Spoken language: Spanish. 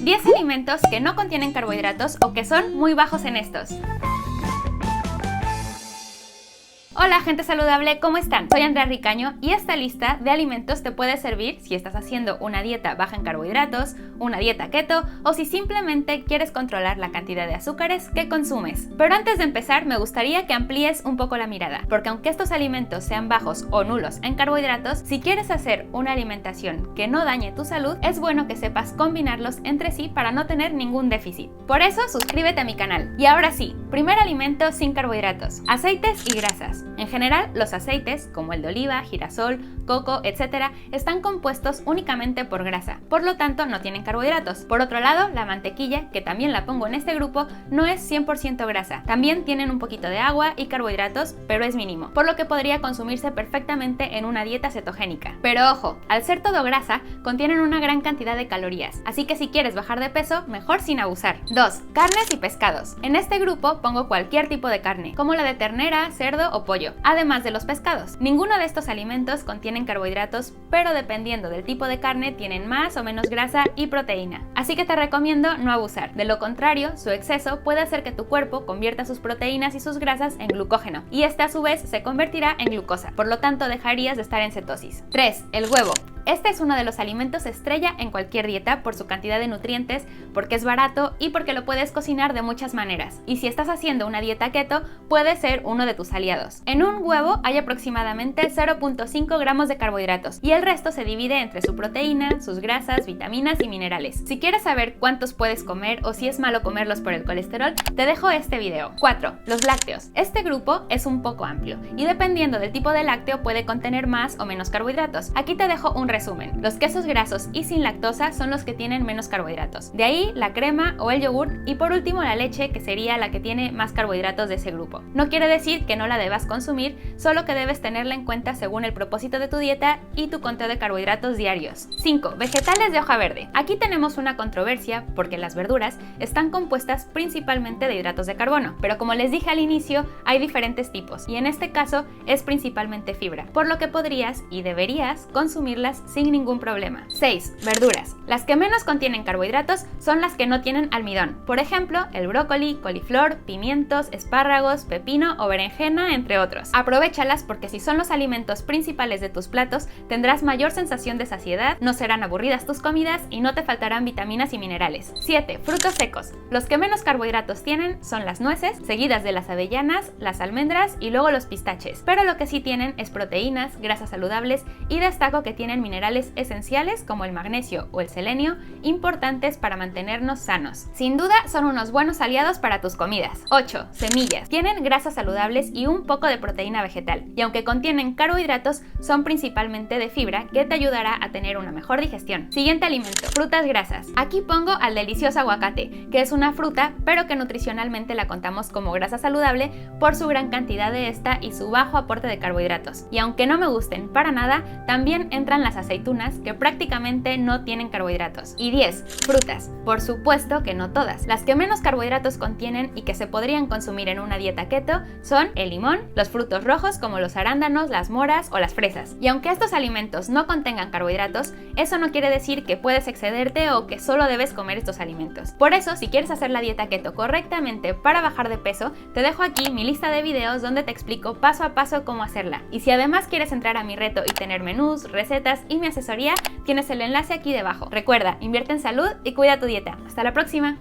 10 alimentos que no contienen carbohidratos o que son muy bajos en estos. Hola gente saludable, ¿cómo están? Soy Andrea Ricaño y esta lista de alimentos te puede servir si estás haciendo una dieta baja en carbohidratos, una dieta keto o si simplemente quieres controlar la cantidad de azúcares que consumes. Pero antes de empezar me gustaría que amplíes un poco la mirada, porque aunque estos alimentos sean bajos o nulos en carbohidratos, si quieres hacer una alimentación que no dañe tu salud, es bueno que sepas combinarlos entre sí para no tener ningún déficit. Por eso suscríbete a mi canal. Y ahora sí, primer alimento sin carbohidratos: aceites y grasas. En general, los aceites, como el de oliva, girasol, coco, etc., están compuestos únicamente por grasa, por lo tanto no tienen carbohidratos. Por otro lado, la mantequilla, que también la pongo en este grupo, no es 100% grasa. También tienen un poquito de agua y carbohidratos, pero es mínimo, por lo que podría consumirse perfectamente en una dieta cetogénica. Pero ojo, al ser todo grasa, contienen una gran cantidad de calorías, así que si quieres bajar de peso, mejor sin abusar. 2. Carnes y pescados. En este grupo pongo cualquier tipo de carne, como la de ternera, cerdo o pollo, además de los pescados. Ninguno de estos alimentos contienen carbohidratos, pero dependiendo del tipo de carne tienen más o menos grasa y proteína. Así que te recomiendo no abusar. De lo contrario, su exceso puede hacer que tu cuerpo convierta sus proteínas y sus grasas en glucógeno, y este a su vez se convertirá en glucosa, por lo tanto dejarías de estar en cetosis. 3. El huevo. Este es uno de los alimentos estrella en cualquier dieta por su cantidad de nutrientes, porque es barato y porque lo puedes cocinar de muchas maneras. Y si estás haciendo una dieta keto, puede ser uno de tus aliados. En un huevo hay aproximadamente 0.5 gramos de carbohidratos y el resto se divide entre su proteína, sus grasas, vitaminas y minerales. Si quieres saber cuántos puedes comer o si es malo comerlos por el colesterol, te dejo este video. 4. Los lácteos. Este grupo es un poco amplio y dependiendo del tipo de lácteo puede contener más o menos carbohidratos. Aquí te dejo un resumen. Los quesos grasos y sin lactosa son los que tienen menos carbohidratos. De ahí la crema o el yogur y por último la leche, que sería la que tiene más carbohidratos de ese grupo. No quiere decir que no la debas consumir, solo que debes tenerla en cuenta según el propósito de tu dieta y tu conteo de carbohidratos diarios. 5. Vegetales de hoja verde. Aquí tenemos una controversia porque las verduras están compuestas principalmente de hidratos de carbono, pero como les dije al inicio, hay diferentes tipos y en este caso es principalmente fibra, por lo que podrías y deberías consumirlas sin ningún problema. 6. Verduras. Las que menos contienen carbohidratos son las que no tienen almidón. Por ejemplo, el brócoli, coliflor, pimientos, espárragos, pepino o berenjena, entre otros. Aprovéchalas porque si son los alimentos principales de tus platos, tendrás mayor sensación de saciedad, no serán aburridas tus comidas y no te faltarán vitaminas y minerales. 7. Frutos secos. Los que menos carbohidratos tienen son las nueces, seguidas de las avellanas, las almendras y luego los pistaches. Pero lo que sí tienen es proteínas, grasas saludables y destaco que tienen minerales esenciales como el magnesio o el selenio, importantes para mantenernos sanos. Sin duda son unos buenos aliados para tus comidas. 8. Semillas. Tienen grasas saludables y un poco de proteína vegetal, y aunque contienen carbohidratos, son principalmente de fibra que te ayudará a tener una mejor digestión. Siguiente alimento: frutas grasas. Aquí pongo al delicioso aguacate, que es una fruta, pero que nutricionalmente la contamos como grasa saludable por su gran cantidad de esta y su bajo aporte de carbohidratos. Y aunque no me gusten para nada, también entran las aceitunas, que prácticamente no tienen carbohidratos. Y 10. Frutas. Por supuesto que no todas. Las que menos carbohidratos contienen y que se podrían consumir en una dieta keto son el limón, los frutos rojos como los arándanos, las moras o las fresas. Y aunque estos alimentos no contengan carbohidratos, eso no quiere decir que puedes excederte o que solo debes comer estos alimentos. Por eso, si quieres hacer la dieta keto correctamente para bajar de peso, te dejo aquí mi lista de videos donde te explico paso a paso cómo hacerla. Y si además quieres entrar a mi reto y tener menús, recetas y mi asesoría, tienes el enlace aquí debajo. Recuerda, invierte en salud y cuida tu dieta. Hasta la próxima.